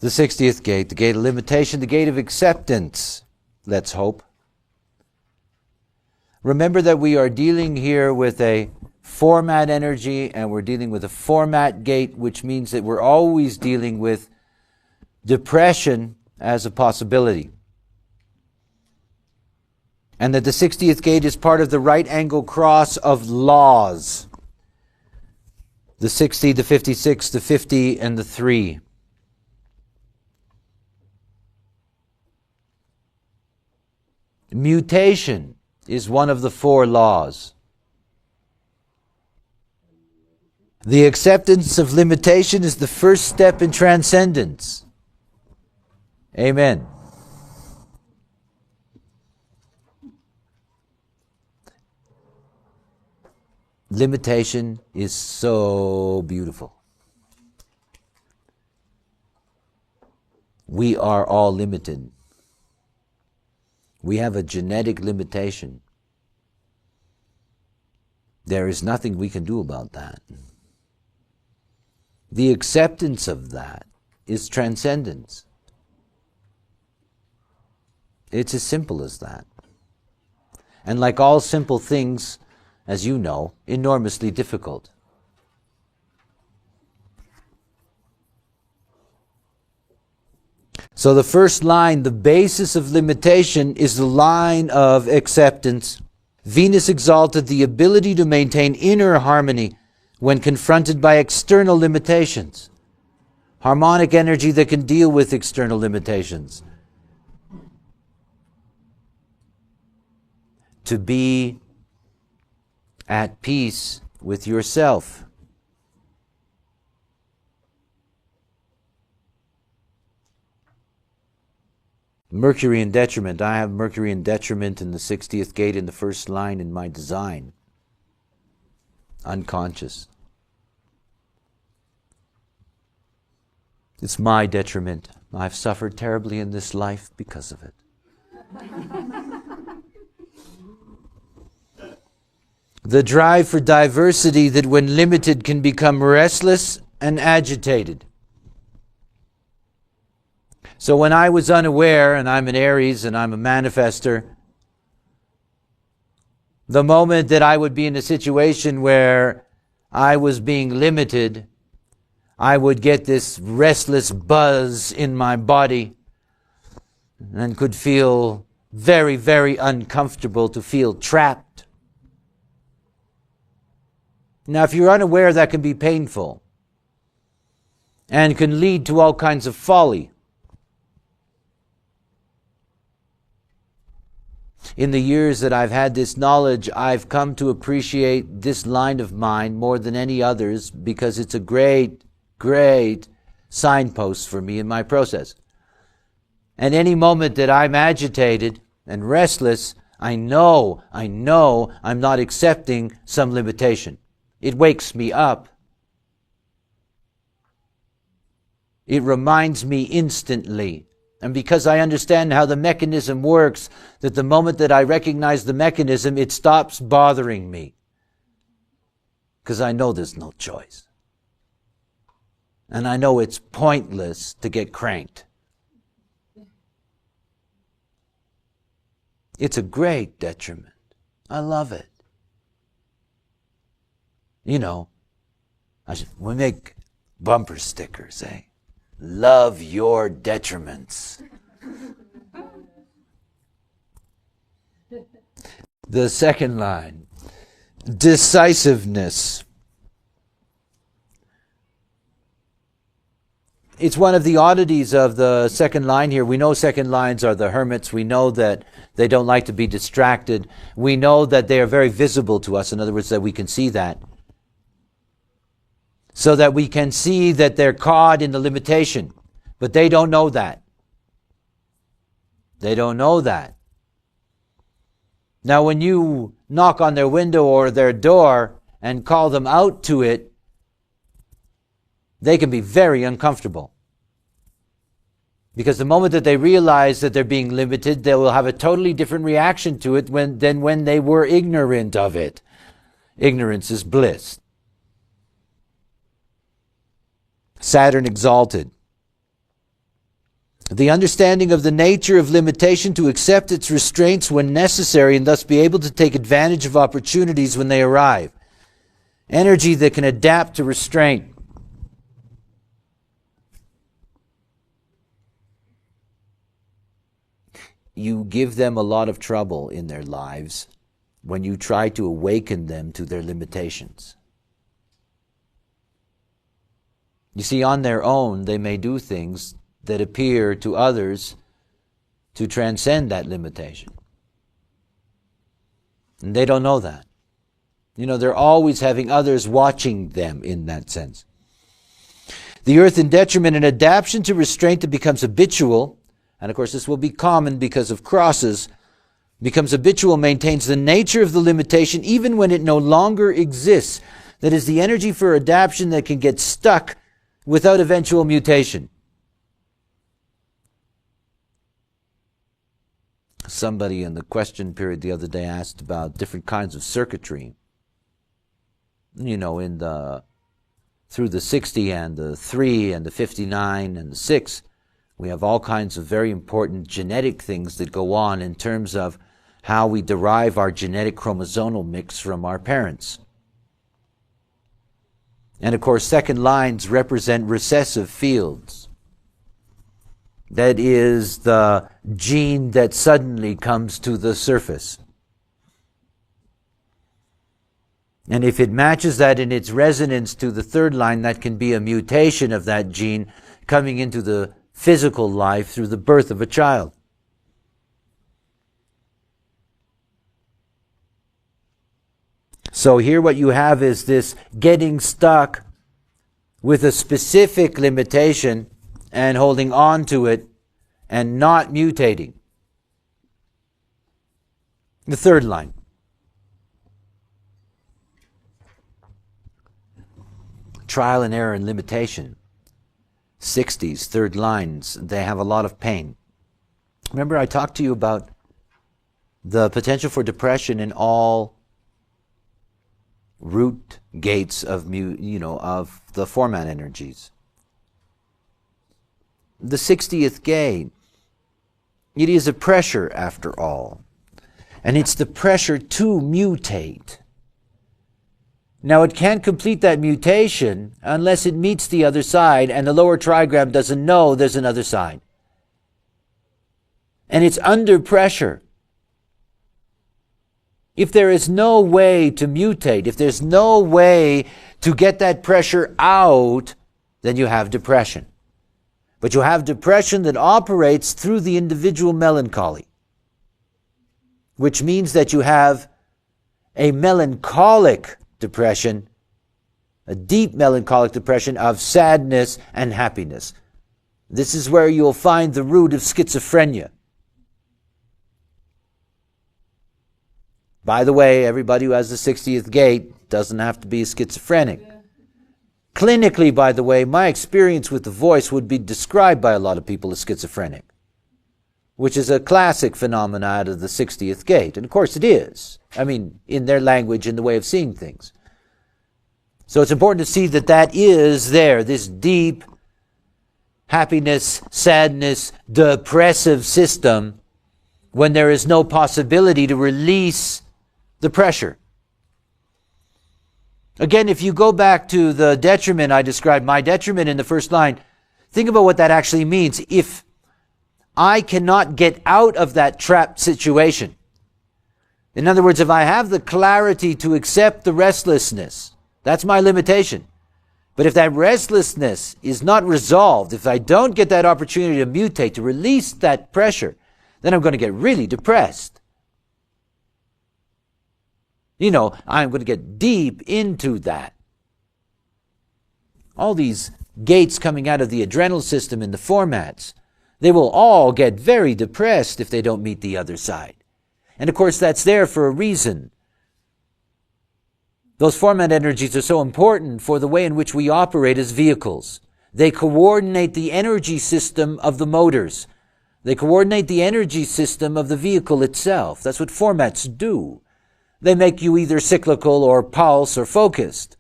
The 60th gate, the gate of limitation, the gate of acceptance. Let's hope. Remember that we are dealing here with a format energy, and we're dealing with a format gate, which means that we're always dealing with depression as a possibility. And that the 60th gate is part of the right angle cross of laws. The 60, the 56, the 50, and the 3. Mutation is one of the 4 laws. The acceptance of limitation is the first step in transcendence. Amen. Limitation is so beautiful. We are all limited. We have a genetic limitation. There is nothing we can do about that. The acceptance of that is transcendence. It's as simple as that. And like all simple things, as you know, enormously difficult. So the first line, the basis of limitation, is the line of acceptance. Venus exalted the ability to maintain inner harmony when confronted by external limitations. Harmonic energy that can deal with external limitations. To be at peace with yourself. Mercury in detriment. I have Mercury in detriment in the 60th gate in the first line in my design. Unconscious. It's my detriment. I've suffered terribly in this life because of it. The drive for diversity that when limited can become restless and agitated. So when I was unaware, and I'm an Aries and I'm a manifester, the moment that I would be in a situation where I was being limited, I would get this restless buzz in my body and could feel very, very uncomfortable, to feel trapped. Now, if you're unaware, that can be painful and can lead to all kinds of folly. In the years that I've had this knowledge, I've come to appreciate this line of mine more than any others, because it's a great, great signpost for me in my process. And any moment that I'm agitated and restless, I know I'm not accepting some limitation. It wakes me up. It reminds me instantly. And because I understand how the mechanism works, that the moment that I recognize the mechanism, it stops bothering me. Because I know there's no choice. And I know it's pointless to get cranked. It's a great detriment. I love it. You know, we make bumper stickers, eh? Love your detriments. The second line, decisiveness. It's one of the oddities of the second line here. We know second lines are the hermits. We know that they don't like to be distracted. We know that they are very visible to us. In other words, that we can see that. So that we can see that they're caught in the limitation. But they don't know that. They don't know that. Now when you knock on their window or their door and call them out to it, they can be very uncomfortable. Because the moment that they realize that they're being limited, they will have a totally different reaction to it than when they were ignorant of it. Ignorance is bliss. Saturn exalted. The understanding of the nature of limitation to accept its restraints when necessary and thus be able to take advantage of opportunities when they arrive. Energy that can adapt to restraint. You give them a lot of trouble in their lives when you try to awaken them to their limitations. You see, on their own, they may do things that appear to others to transcend that limitation. And they don't know that. You know, they're always having others watching them in that sense. The earth in detriment and adaptation to restraint that becomes habitual, and of course this will be common because of crosses, becomes habitual, maintains the nature of the limitation even when it no longer exists. That is the energy for adaptation that can get stuck without eventual mutation. Somebody in the question period the other day asked about different kinds of circuitry. You know, through the 60 and the 3 and the 59 and the 6, we have all kinds of very important genetic things that go on in terms of how we derive our genetic chromosomal mix from our parents. And of course, second lines represent recessive fields. That is the gene that suddenly comes to the surface. And if it matches that in its resonance to the third line, that can be a mutation of that gene coming into the physical life through the birth of a child. So here what you have is this getting stuck with a specific limitation and holding on to it and not mutating. The third line. Trial and error and limitation. 60s, third lines, they have a lot of pain. Remember I talked to you about the potential for depression in all root gates of the format energies. The 60th gate, it is a pressure after all. And it's the pressure to mutate. Now it can't complete that mutation unless it meets the other side and the lower trigram doesn't know there's another side. And it's under pressure. If there is no way to mutate, if there's no way to get that pressure out, then you have depression. But you have depression that operates through the individual melancholy, which means that you have a melancholic depression, a deep melancholic depression of sadness and happiness. This is where you'll find the root of schizophrenia. By the way, everybody who has the 60th gate doesn't have to be a schizophrenic. Clinically, by the way, my experience with the voice would be described by a lot of people as schizophrenic, which is a classic phenomenon out of the 60th gate. And of course it is. I mean, in their language, in the way of seeing things. So it's important to see that that is there, this deep happiness, sadness, depressive system, when there is no possibility to release the pressure. Again, if you go back to the detriment I described, my detriment in the first line, think about what that actually means. If I cannot get out of that trapped situation, in other words, if I have the clarity to accept the restlessness, that's my limitation. But if that restlessness is not resolved, if I don't get that opportunity to mutate, to release that pressure, then I'm going to get really depressed. I'm going to get deep into that. All these gates coming out of the adrenal system in the formats, they will all get very depressed if they don't meet the other side. And of course, that's there for a reason. Those format energies are so important for the way in which we operate as vehicles. They coordinate the energy system of the motors. They coordinate the energy system of the vehicle itself. That's what formats do. They make you either cyclical or pulse or focused.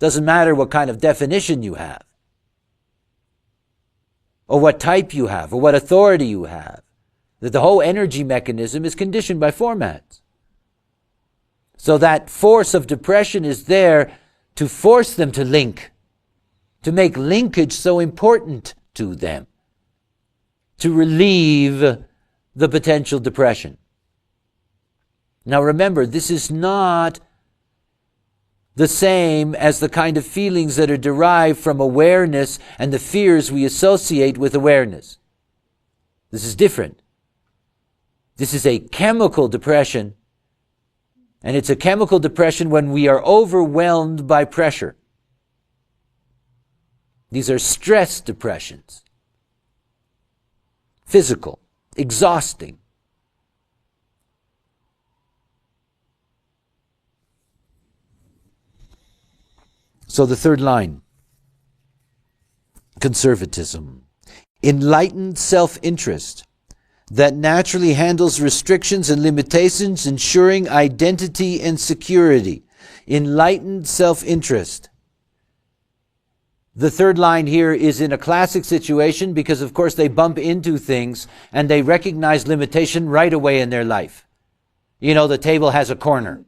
Doesn't matter what kind of definition you have. or what type you have, or what authority you have. That the whole energy mechanism is conditioned by formats. So that force of depression is there to force them to link, to make linkage so important to them, to relieve the potential depression. Now remember, this is not the same as the kind of feelings that are derived from awareness and the fears we associate with awareness. This is different. This is a chemical depression, and it's a chemical depression when we are overwhelmed by pressure. These are stress depressions. Physical, exhausting. So the third line, conservatism. Enlightened self-interest that naturally handles restrictions and limitations, ensuring identity and security. Enlightened self-interest. The third line here is in a classic situation because, of course, they bump into things and they recognize limitation right away in their life. You know, the table has a corner.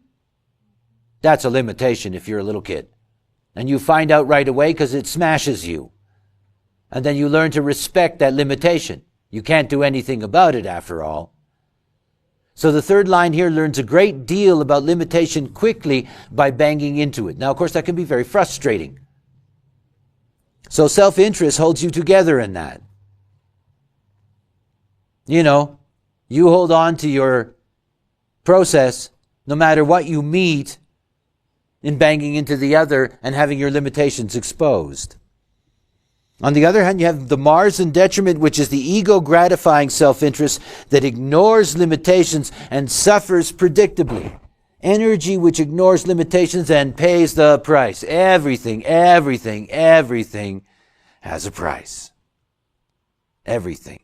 That's a limitation if you're a little kid. And you find out right away because it smashes you. And then you learn to respect that limitation. You can't do anything about it after all. So the third line here learns a great deal about limitation quickly by banging into it. Now, of course, that can be very frustrating. So self-interest holds you together in that. You know, you hold on to your process no matter what you meet in banging into the other and having your limitations exposed. On the other hand, you have the Mars in detriment, which is the ego-gratifying self-interest that ignores limitations and suffers predictably. Energy which ignores limitations and pays the price. Everything has a price. Everything.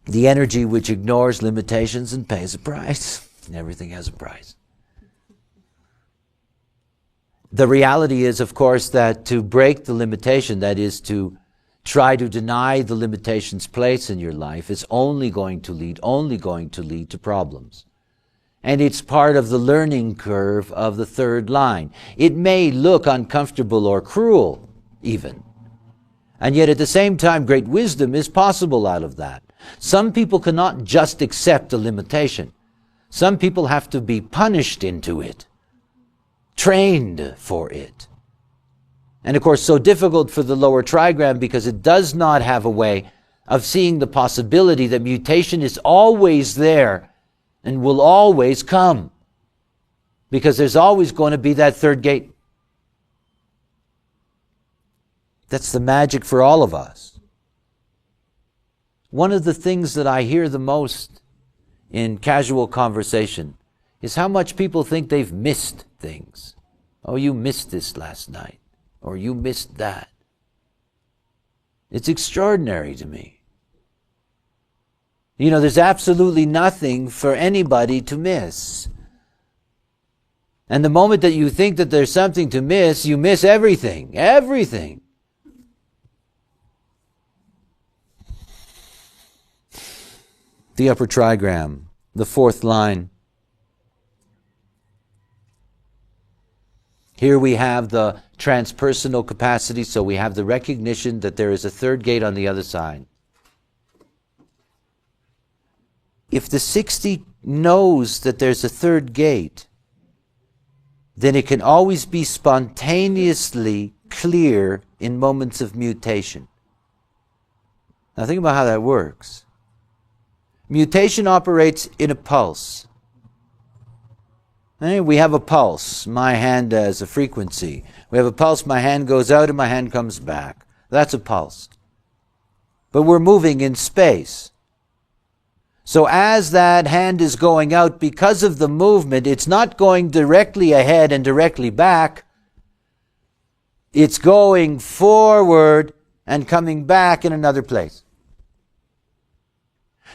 The energy which ignores limitations and pays a price. Everything has a price. The reality is, of course, that to break the limitation, that is to try to deny the limitation's place in your life, is only going to lead to problems. And it's part of the learning curve of the third line. It may look uncomfortable or cruel, even. And yet at the same time, great wisdom is possible out of that. Some people cannot just accept a limitation. Some people have to be punished into it, trained for it. And of course, so difficult for the lower trigram because it does not have a way of seeing the possibility that mutation is always there and will always come. Because there's always going to be that third gate. That's the magic for all of us. One of the things that I hear the most in casual conversation is how much people think they've missed things. Oh, you missed this last night. Or you missed that. It's extraordinary to me. You know, there's absolutely nothing for anybody to miss. And the moment that you think that there's something to miss, you miss everything. Everything. The upper trigram, the fourth line. Here we have the transpersonal capacity, so we have the recognition that there is a third gate on the other side. If the 60 knows that there's a third gate, then it can always be spontaneously clear in moments of mutation. Now think about how that works. Mutation operates in a pulse. We have a pulse. My hand has a frequency. We have a pulse. My hand goes out and my hand comes back. That's a pulse. But we're moving in space. So as that hand is going out, because of the movement, it's not going directly ahead and directly back. It's going forward and coming back in another place.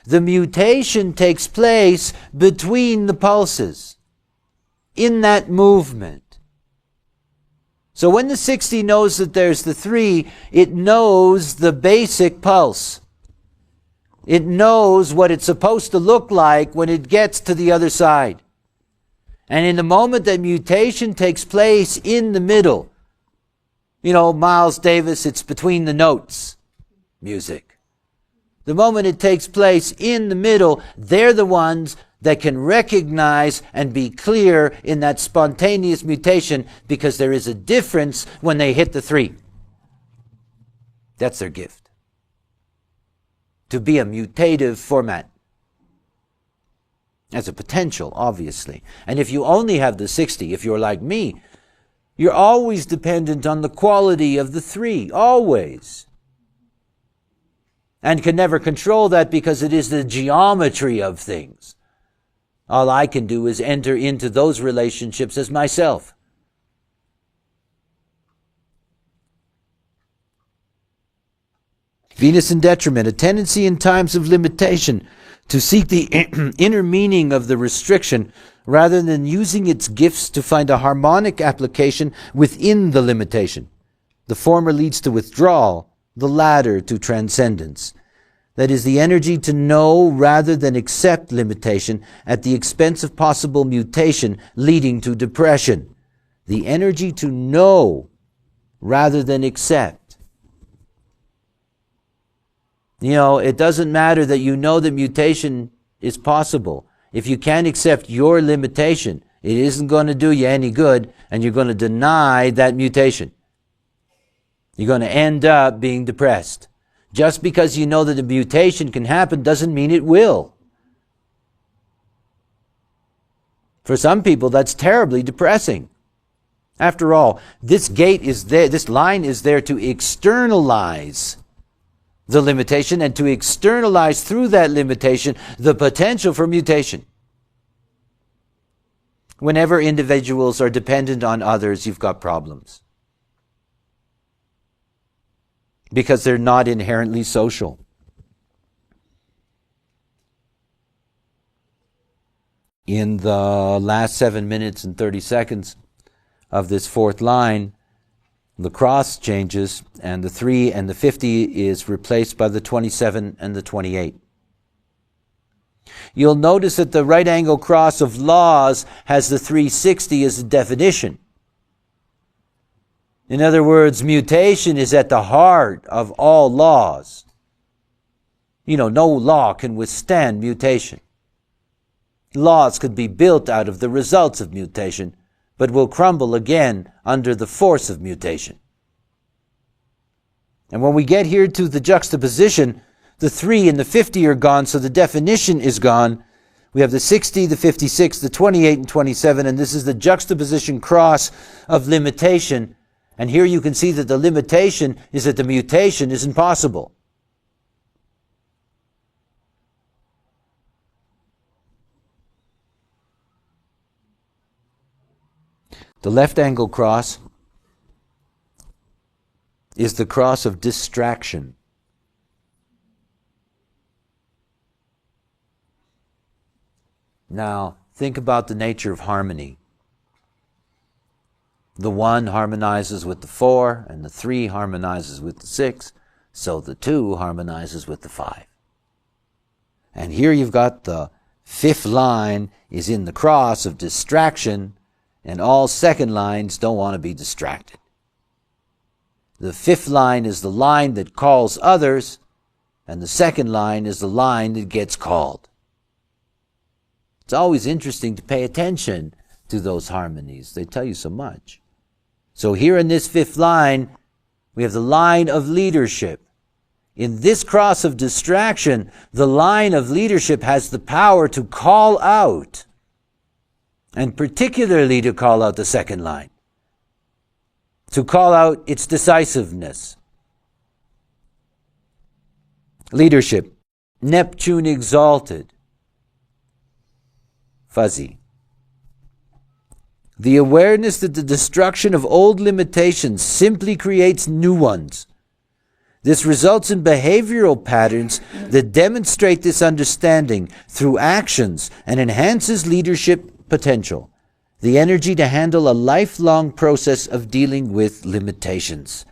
The mutation takes place between the pulses. In that movement. So when the 60 knows that there's the 3, it knows the basic pulse. It knows what it's supposed to look like when it gets to the other side. And in the moment that mutation takes place in the middle, Miles Davis, it's between the notes music. The moment it takes place in the middle, they're the ones that can recognize and be clear in that spontaneous mutation, because there is a difference when they hit the 3. That's their gift. To be a mutative format. As a potential, obviously. And if you only have the 60, if you're like me, you're always dependent on the quality of the 3, always. And can never control that because it is the geometry of things. All I can do is enter into those relationships as myself. Venus in detriment, a tendency in times of limitation to seek the inner meaning of the restriction rather than using its gifts to find a harmonic application within the limitation. The former leads to withdrawal, the latter to transcendence. That is, the energy to know rather than accept limitation at the expense of possible mutation leading to depression. The energy to know rather than accept. It doesn't matter that you know that mutation is possible. If you can't accept your limitation, it isn't going to do you any good, and you're going to deny that mutation. You're going to end up being depressed. Just because you know that a mutation can happen doesn't mean it will. For some people, that's terribly depressing. After all, this line is there to externalize the limitation and to externalize through that limitation the potential for mutation. Whenever individuals are dependent on others, you've got problems. Because they're not inherently social. In the last 7 minutes and 30 seconds of this fourth line, the cross changes, and the 3 and the 50 is replaced by the 27 and the 28. You'll notice that the right angle cross of laws has the 360 as a definition. In other words, mutation is at the heart of all laws. No law can withstand mutation. Laws could be built out of the results of mutation, but will crumble again under the force of mutation. And when we get here to the juxtaposition, the 3 and the 50 are gone, so the definition is gone. We have the 60, the 56, the 28 and 27, and this is the juxtaposition cross of limitation. And here you can see that the limitation is that the mutation isn't possible. The left angle cross is the cross of distraction. Now, think about the nature of harmony. The 1 harmonizes with the 4, and the 3 harmonizes with the 6, so the 2 harmonizes with the 5. And here you've got the 5th line is in the cross of distraction, and all second lines don't want to be distracted. The 5th line is the line that calls others, and the second line is the line that gets called. It's always interesting to pay attention to those harmonies. They tell you so much. So here in this 5th line, we have the line of leadership. In this cross of distraction, the line of leadership has the power to call out, and particularly to call out the second line, to call out its decisiveness. Leadership, Neptune exalted, fuzzy. The awareness that the destruction of old limitations simply creates new ones. This results in behavioral patterns that demonstrate this understanding through actions and enhances leadership potential. the energy to handle a lifelong process of dealing with limitations.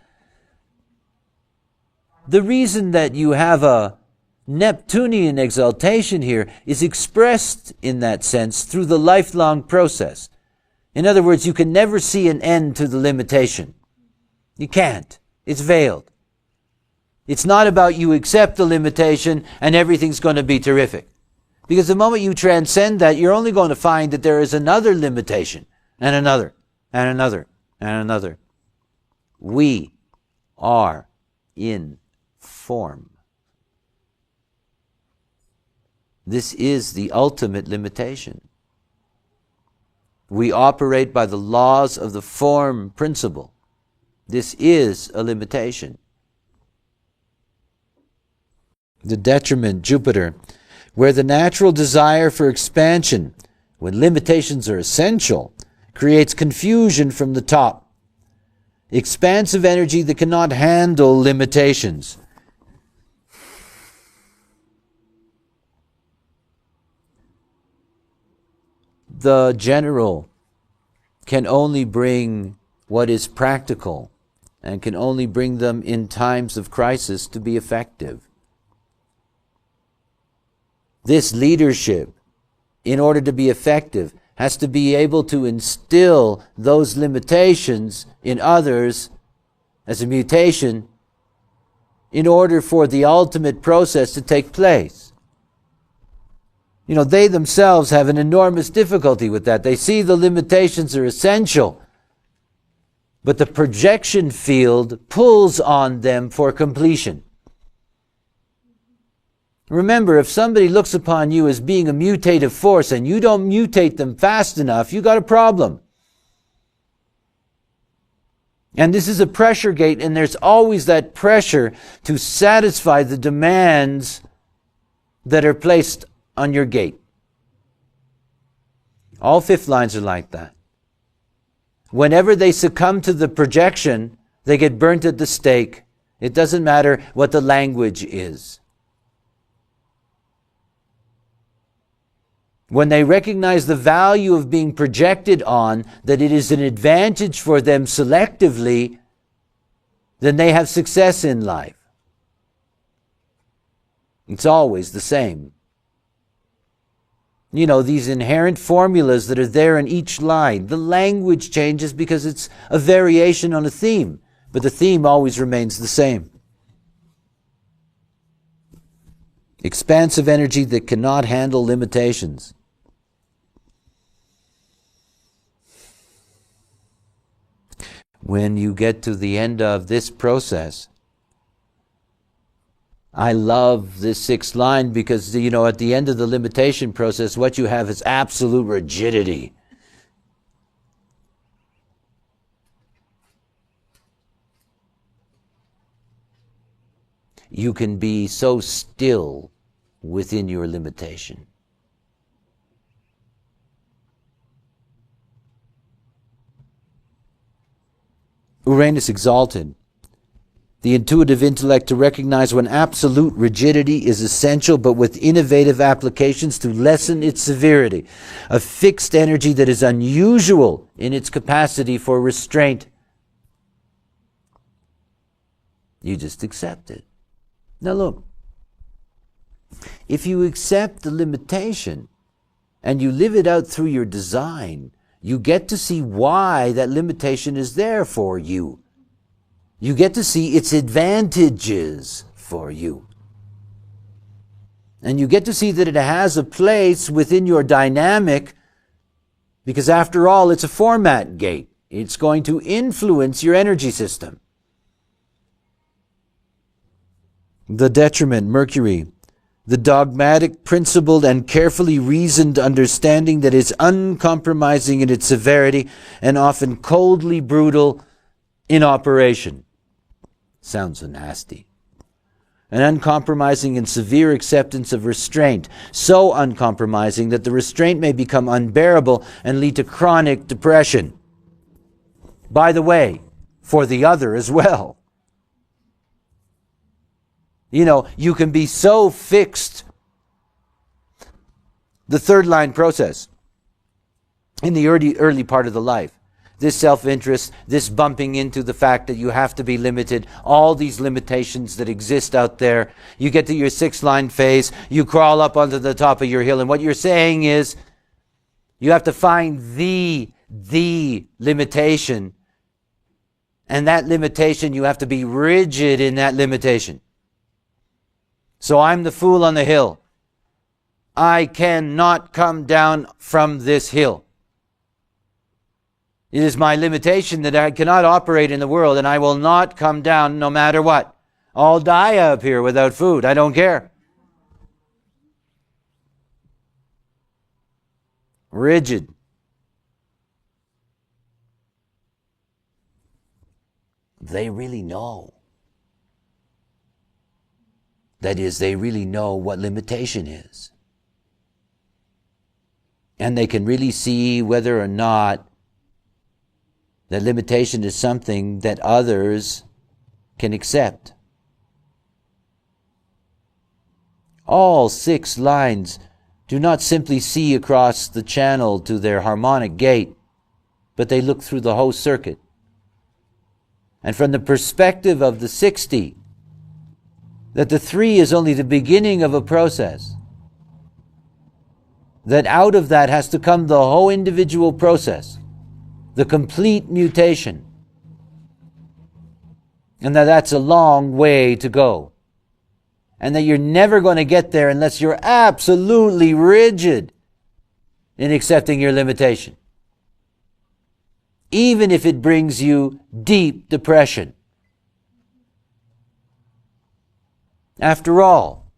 The reason that you have a Neptunian exaltation here is expressed in that sense through the lifelong process. In other words, you can never see an end to the limitation. You can't. It's veiled. It's not about you accept the limitation and everything's going to be terrific. Because the moment you transcend that, you're only going to find that there is another limitation, and another, and another, and another. We are in form. This is the ultimate limitation. We operate by the laws of the form principle. This is a limitation. The detriment, Jupiter, where the natural desire for expansion, when limitations are essential, creates confusion from the top. Expansive energy that cannot handle limitations. The general can only bring what is practical and can only bring them in times of crisis to be effective. This leadership, in order to be effective, has to be able to instill those limitations in others as a mutation in order for the ultimate process to take place. You know, they themselves have an enormous difficulty with that. They see the limitations are essential, but the projection field pulls on them for completion. Remember, if somebody looks upon you as being a mutative force and you don't mutate them fast enough, you got a problem. And this is a pressure gate, and there's always that pressure to satisfy the demands that are placed on your gate. All fifth lines are like that. Whenever they succumb to the projection, they get burnt at the stake. It doesn't matter what the language is. When they recognize the value of being projected on, that it is an advantage for them selectively, then they have success in life. It's always the same. You know, these inherent formulas that are there in each line. The language changes because it's a variation on a theme, but the theme always remains the same. Expansive energy that cannot handle limitations. When you get to the end of this process, I love this sixth line because, you know, at the end of the limitation process, what you have is absolute rigidity. You can be so still within your limitation. Uranus exalted. The intuitive intellect to recognize when absolute rigidity is essential, but with innovative applications to lessen its severity. A fixed energy that is unusual in its capacity for restraint. You just accept it. Now look, if you accept the limitation and you live it out through your design, you get to see why that limitation is there for you. You get to see its advantages for you. And you get to see that it has a place within your dynamic, because after all, it's a format gate. It's going to influence your energy system. The detriment, Mercury. The dogmatic, principled, and carefully reasoned understanding that is uncompromising in its severity and often coldly brutal in operation. Sounds so nasty. An uncompromising and severe acceptance of restraint, so uncompromising that the restraint may become unbearable and lead to chronic depression. By the way, for the other as well. You know, you can be so fixed. The third line process. in the early part of the life. This self-interest, this bumping into the fact that you have to be limited, all these limitations that exist out there. You get to your 6-line phase, you crawl up onto the top of your hill, and what you're saying is, you have to find the limitation. And that limitation, you have to be rigid in that limitation. So I'm the fool on the hill. I cannot come down from this hill. It is my limitation that I cannot operate in the world, and I will not come down no matter what. I'll die up here without food. I don't care. Rigid. They really know. That is, they really know what limitation is. And they can really see whether or not that limitation is something that others can accept. All 6 lines do not simply see across the channel to their harmonic gate, but they look through the whole circuit. And from the perspective of the 60, that the 3 is only the beginning of a process, that out of that has to come the whole individual process, the complete mutation, and that's a long way to go, and that you're never going to get there unless you're absolutely rigid in accepting your limitation, even if it brings you deep depression. After all,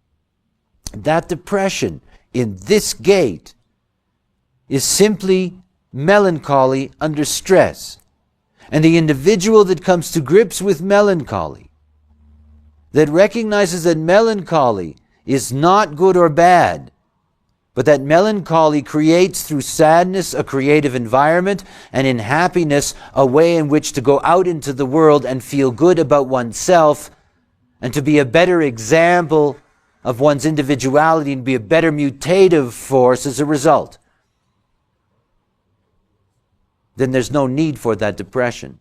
that depression in this gate is simply melancholy under stress. And the individual that comes to grips with melancholy, that recognizes that melancholy is not good or bad, but that melancholy creates through sadness a creative environment, and in happiness a way in which to go out into the world and feel good about oneself, and to be a better example of one's individuality and be a better mutative force as a result, then there's no need for that depression.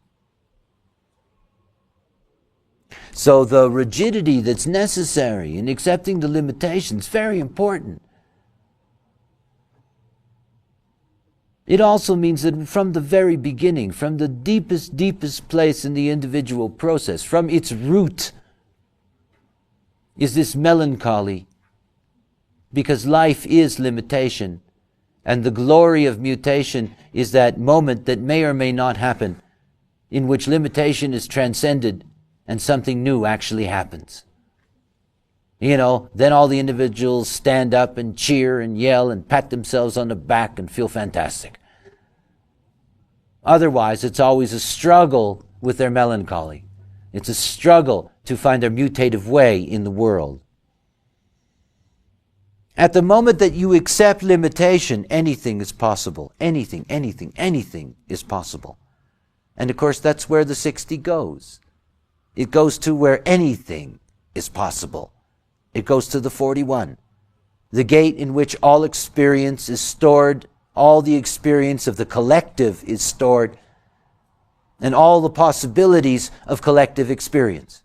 So the rigidity that's necessary in accepting the limitations is very important. It also means that from the very beginning, from the deepest place in the individual process, from its root, is this melancholy, because life is limitation. And the glory of mutation is that moment that may or may not happen, in which limitation is transcended and something new actually happens. Then all the individuals stand up and cheer and yell and pat themselves on the back and feel fantastic. Otherwise, it's always a struggle with their melancholy. It's a struggle to find their mutative way in the world. At the moment that you accept limitation, anything is possible. Anything is possible. And of course, that's where the 60 goes. It goes to where anything is possible. It goes to the 41. The gate in which all experience is stored, all the experience of the collective is stored, and all the possibilities of collective experience.